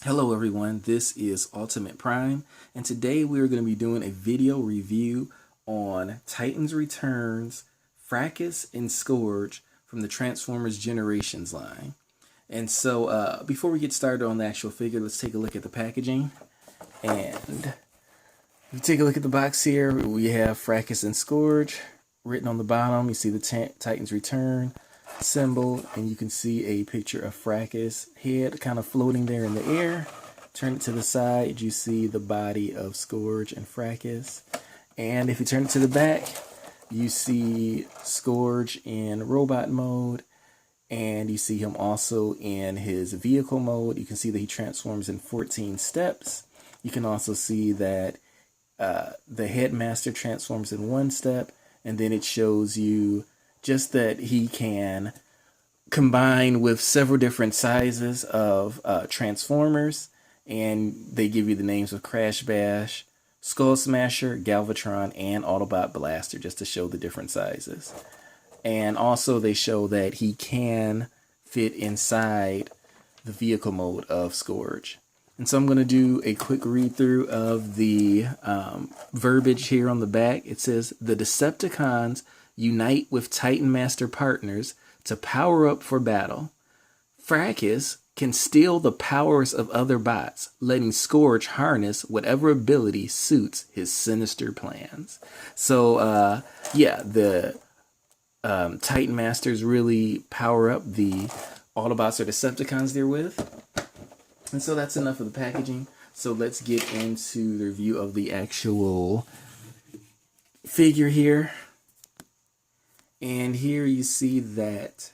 Hello everyone, this is Ultimate Prime, and today we are going to be doing a video review on Titans Returns, Fracas, and Scourge from the Transformers Generations line. And so before we get started on the actual figure, let's take a look at the packaging. And if you take a look at the box here, we have Fracas and Scourge written on the bottom. You see the Titans Return symbol, and you can see a picture of Fracas' head kind of floating there in the air. Turn it to the side, you see the body of Scourge and Fracas. And if you turn it to the back, you see Scourge in robot mode, and you see him also in his vehicle mode. You can see that he transforms in 14 steps. You can also see that the headmaster transforms in 1 step, and then it shows you just that he can combine with several different sizes of Transformers, and they give you the names of Crash Bash, Skull Smasher, Galvatron, and Autobot Blaster just to show the different sizes. And also they show that he can fit inside the vehicle mode of Scourge. And so I'm going to do a quick read through of the verbiage here on the back. It says, the Decepticons unite with Titan Master partners to power up for battle. Fracas can steal the powers of other bots, letting Scourge harness whatever ability suits his sinister plans. So, yeah, the Titan Masters really power up the Autobots or Decepticons they're with. And so that's enough of the packaging. So let's get into the review of the actual figure here. And here you see that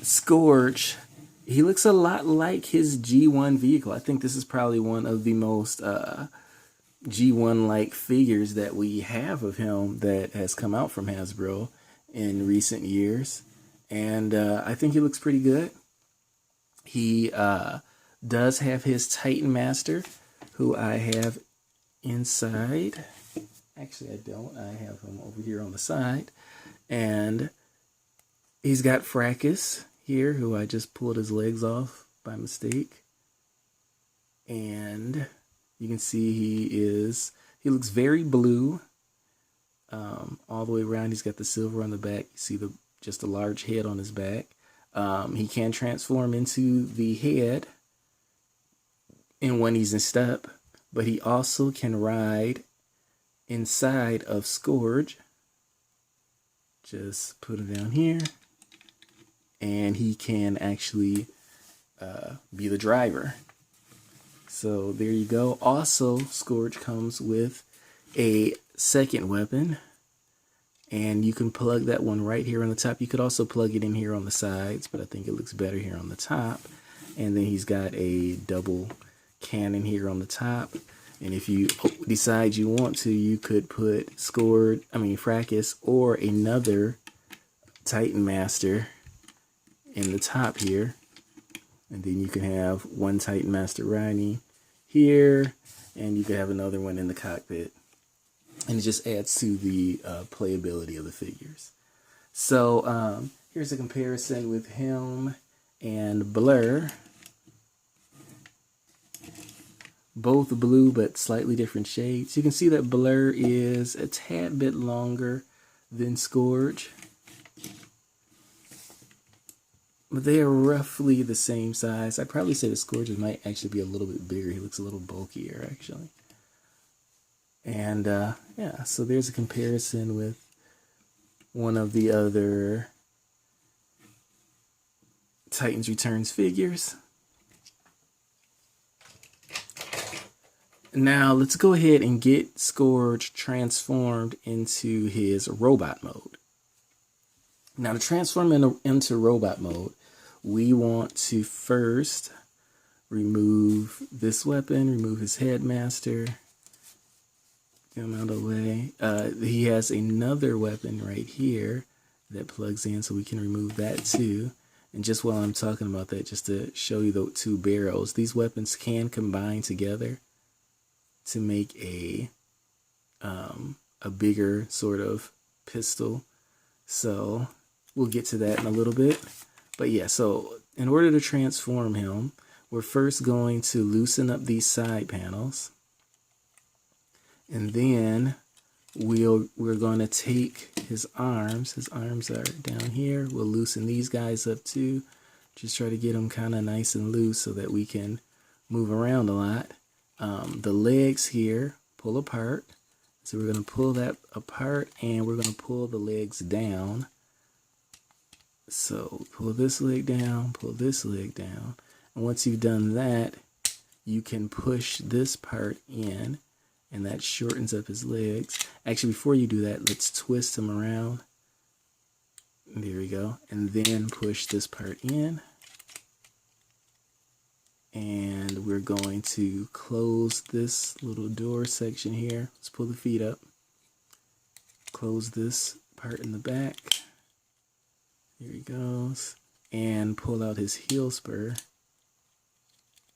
Scourge, he looks a lot like his G1 vehicle. I think this is probably one of the most G1-like figures that we have of him that has come out from Hasbro in recent years. And I think he looks pretty good. He does have his Titan Master, who I have inside. Actually, I don't. I have him over here on the side. And he's got Fracas here, who I just pulled his legs off by mistake. And you can see he looks very blue all the way around. He's got the silver on the back. You see just a large head on his back. He can transform into the head when he's in step, but he also can ride inside of Scourge. Just put it down here, and he can actually be the driver. So there you go. Also, Scourge comes with a second weapon, and you can plug that one right here on the top. You could also plug it in here on the sides, but I think it looks better here on the top. And then he's got a double cannon here on the top. And if you decide you want to, you could put Fracas or another Titan Master in the top here. And then you can have one Titan Master riding here, and you could have another one in the cockpit. And it just adds to the playability of the figures. So here's a comparison with him and Blur. Both blue, but slightly different shades. You can see that Blur is a tad bit longer than Scourge, but they are roughly the same size. I'd probably say the Scourge might actually be a little bit bigger. He looks a little bulkier, actually. And yeah, so there's a comparison with one of the other Titans Returns figures. Now let's go ahead and get Scourge transformed into his robot mode. Now to transform into robot mode, we want to first remove this weapon, remove his headmaster. Get him out of the way. He has another weapon right here that plugs in, so we can remove that too. And just while I'm talking about that, just to show you the two barrels, these weapons can combine together to make a bigger sort of pistol. So we'll get to that in a little bit. But yeah, so in order to transform him, we're first going to loosen up these side panels, and then we're going to take his arms. His arms are down here. We'll loosen these guys up too. Just try to get them kind of nice and loose so that we can move around a lot. The legs here pull apart. So we're going to pull that apart, and we're going to pull the legs down. So pull this leg down, pull this leg down. And once you've done that, you can push this part in, and that shortens up his legs. Actually, before you do that, let's twist him around. There we go. And then push this part in. And we're going to close this little door section here. Let's pull the feet up. Close this part in the back. Here he goes. And pull out his heel spur.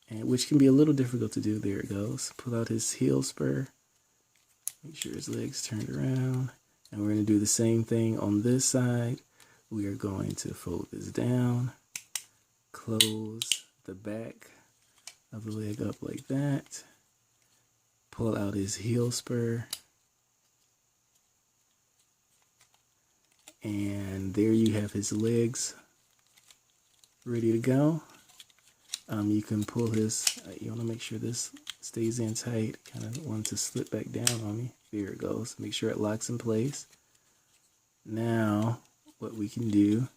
And which can be a little difficult to do. There it goes. Pull out his heel spur. Make sure his legs turned around. And we're going to do the same thing on this side. We are going to fold this down. Close the back of the leg up like that. Pull out his heel spur. And there you have his legs ready to go. You can pull his, you want to make sure this stays in tight. Kind of want to slip back down on me. There it goes. Make sure it locks in place. Now, what we can do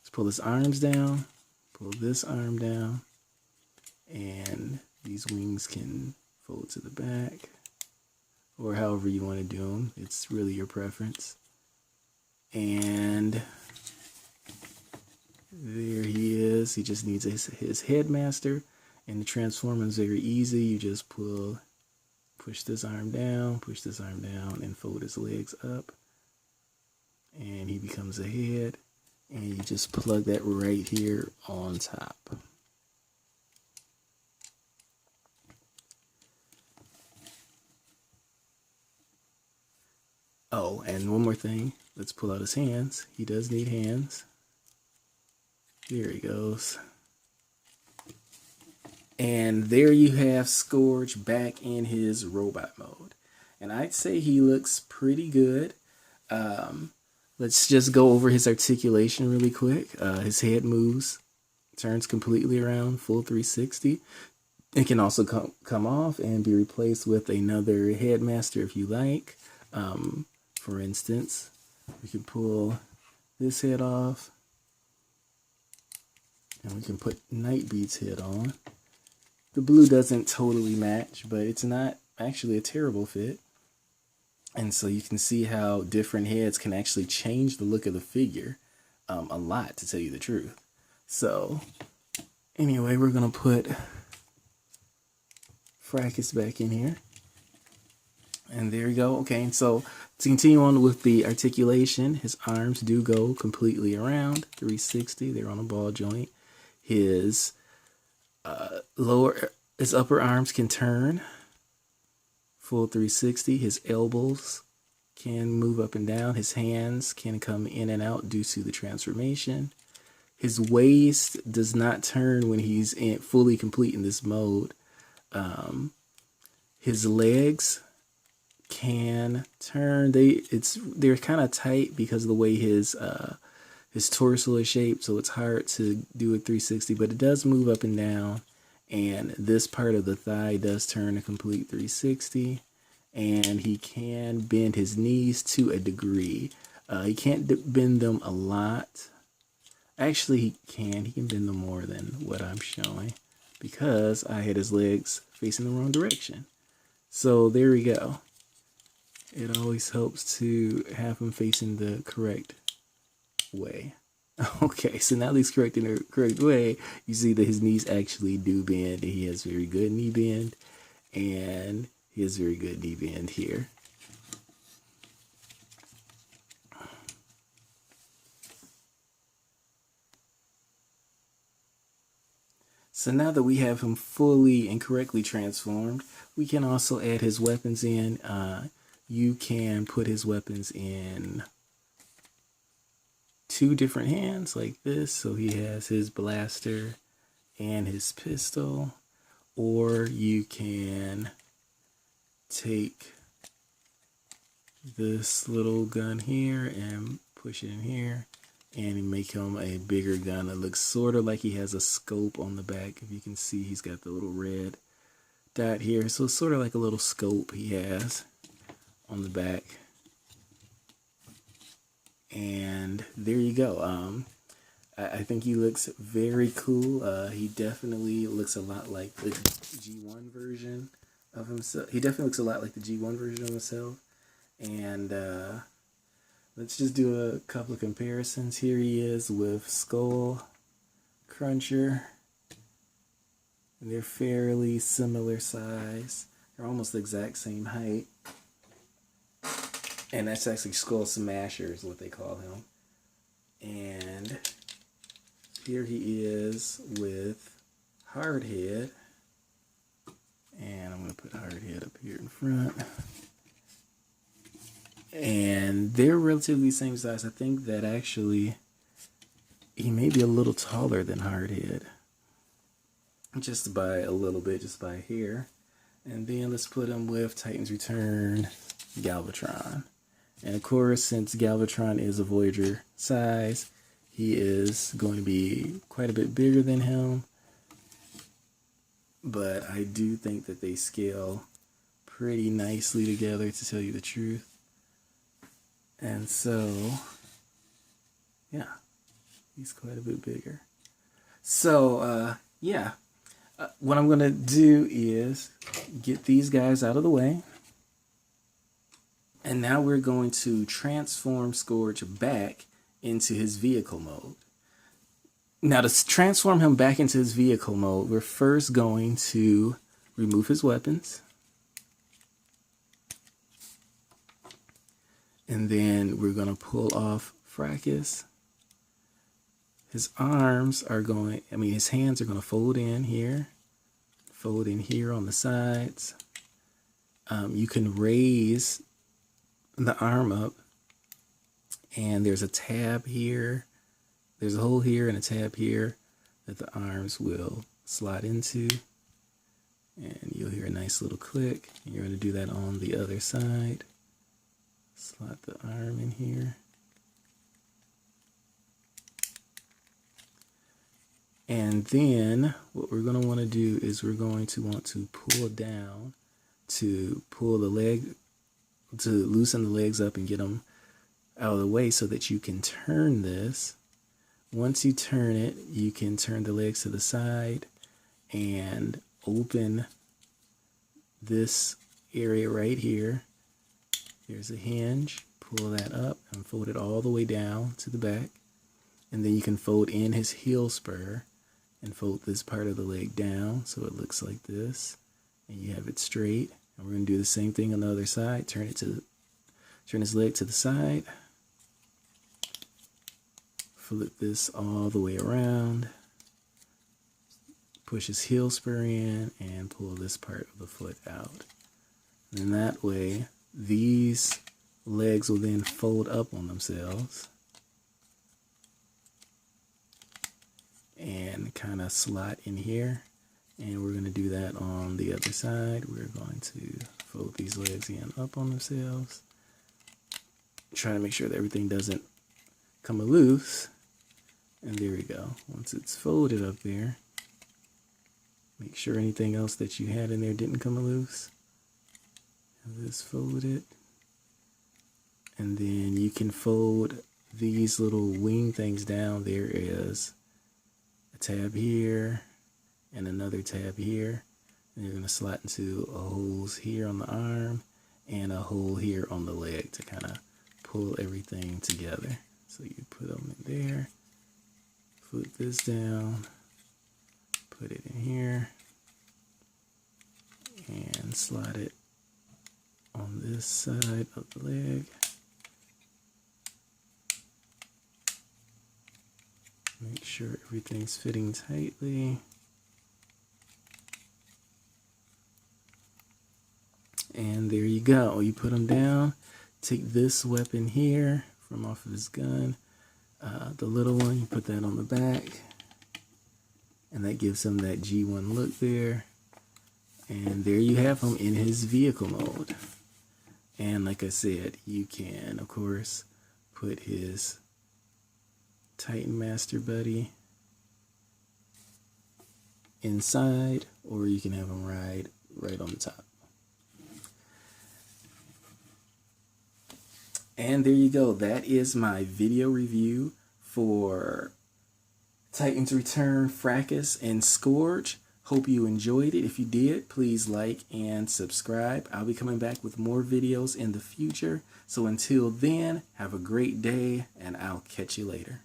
is pull his arms down, pull this arm down, and these wings can fold to the back, or however you want to do them. It's really your preference. And there he is. He just needs his headmaster, and the transforming is very easy. You just push this arm down, and fold his legs up, and he becomes a head, and you just plug that right here on top. Oh, and one more thing. Let's pull out his hands. He does need hands. There he goes. And there you have Scourge back in his robot mode. And I'd say he looks pretty good. Let's just go over his articulation really quick. His head moves, turns completely around, full 360. It can also come off and be replaced with another headmaster if you like. For instance, we can pull this head off, and we can put Nightbeat's head on. The blue doesn't totally match, but it's not actually a terrible fit. And so you can see how different heads can actually change the look of the figure a lot, to tell you the truth. So anyway, we're going to put Fracas back in here. And there you go. Okay, so to continue on with the articulation, his arms do go completely around 360. They're on a ball joint. His upper arms can turn full 360. His elbows can move up and down. His hands can come in and out due to the transformation. His waist does not turn when he's fully complete in this mode. His legs can turn. They're kind of tight because of the way his torso is shaped, so it's hard to do a 360, but it does move up and down, and this part of the thigh does turn a complete 360, and he can bend his knees to a degree. He can't bend them a lot. Actually, he can bend them more than what I'm showing because I had his legs facing the wrong direction. So there we go. It always helps to have him facing the correct way. Okay, so now that he's correct in the correct way, you see that his knees actually do bend, and he has very good knee bend, and he has very good knee bend here. So now that we have him fully and correctly transformed, we can also add his weapons in. You can put his weapons in 2 different hands like this. So he has his blaster and his pistol, or you can take this little gun here and push it in here and make him a bigger gun. It looks sort of like he has a scope on the back. If you can see, he's got the little red dot here, so it's sort of like a little scope he has on the back. And there you go. I think he looks very cool. He definitely looks a lot like the G1 version of himself. He definitely looks a lot like the G1 version of himself. And let's just do a couple of comparisons. Here he is with Skull Cruncher. And they're fairly similar size. They're almost the exact same height. And that's actually Skull Smasher is what they call him. And here he is with Hardhead. And I'm going to put Hardhead up here in front. And they're relatively the same size. I think that actually he may be a little taller than Hardhead. Just by a little bit, just by here. And then let's put him with Titans Return Galvatron. And of course, since Galvatron is a Voyager size, he is going to be quite a bit bigger than him. But I do think that they scale pretty nicely together, to tell you the truth. And so, yeah, he's quite a bit bigger. So, yeah, what I'm going to do is get these guys out of the way. And now we're going to transform Scourge back into his vehicle mode. Now, to transform him back into his vehicle mode, we're first going to remove his weapons. And then we're going to pull off Fracas. His arms are going, his hands are going to fold in here on the sides. You can raise the arm up, and there's a tab here. There's a hole here and a tab here that the arms will slide into. And you'll hear a nice little click. And you're going to do that on the other side. Slide the arm in here. And then what we're going to want to do is we're going to want to pull down to pull the leg, to loosen the legs up and get them out of the way so that you can turn this. Once you turn it, you can turn the legs to the side and open this area right here. There's a hinge. Pull that up and fold it all the way down to the back. And then you can fold in his heel spur and fold this part of the leg down so it looks like this. And you have it straight. And we're going to do the same thing on the other side. Turn his leg to the side. Flip this all the way around. Push his heel spur in and pull this part of the foot out. And that way, these legs will then fold up on themselves and kind of slot in here. And we're going to do that on the other side. We're going to fold these legs in up on themselves. Try to make sure that everything doesn't come loose. And there we go. Once it's folded up there, make sure anything else that you had in there didn't come loose. Have this folded. And then you can fold these little wing things down. There is a tab here and another tab here. And you're going to slot into a holes here on the arm and a hole here on the leg to kind of pull everything together. So you put them in there, flip this down, put it in here, and slide it on this side of the leg. Make sure everything's fitting tightly. And there you go. You put them down. Take this weapon here from off of his gun. The little one, you put that on the back. And that gives him that G1 look there. And there you have him in his vehicle mode. And like I said, you can, of course, put his Titan Master Buddy inside, or you can have him ride right on the top. And there you go. That is my video review for Titans Return, Fracas, and Scourge. Hope you enjoyed it. If you did, please like and subscribe. I'll be coming back with more videos in the future. So until then, have a great day, and I'll catch you later.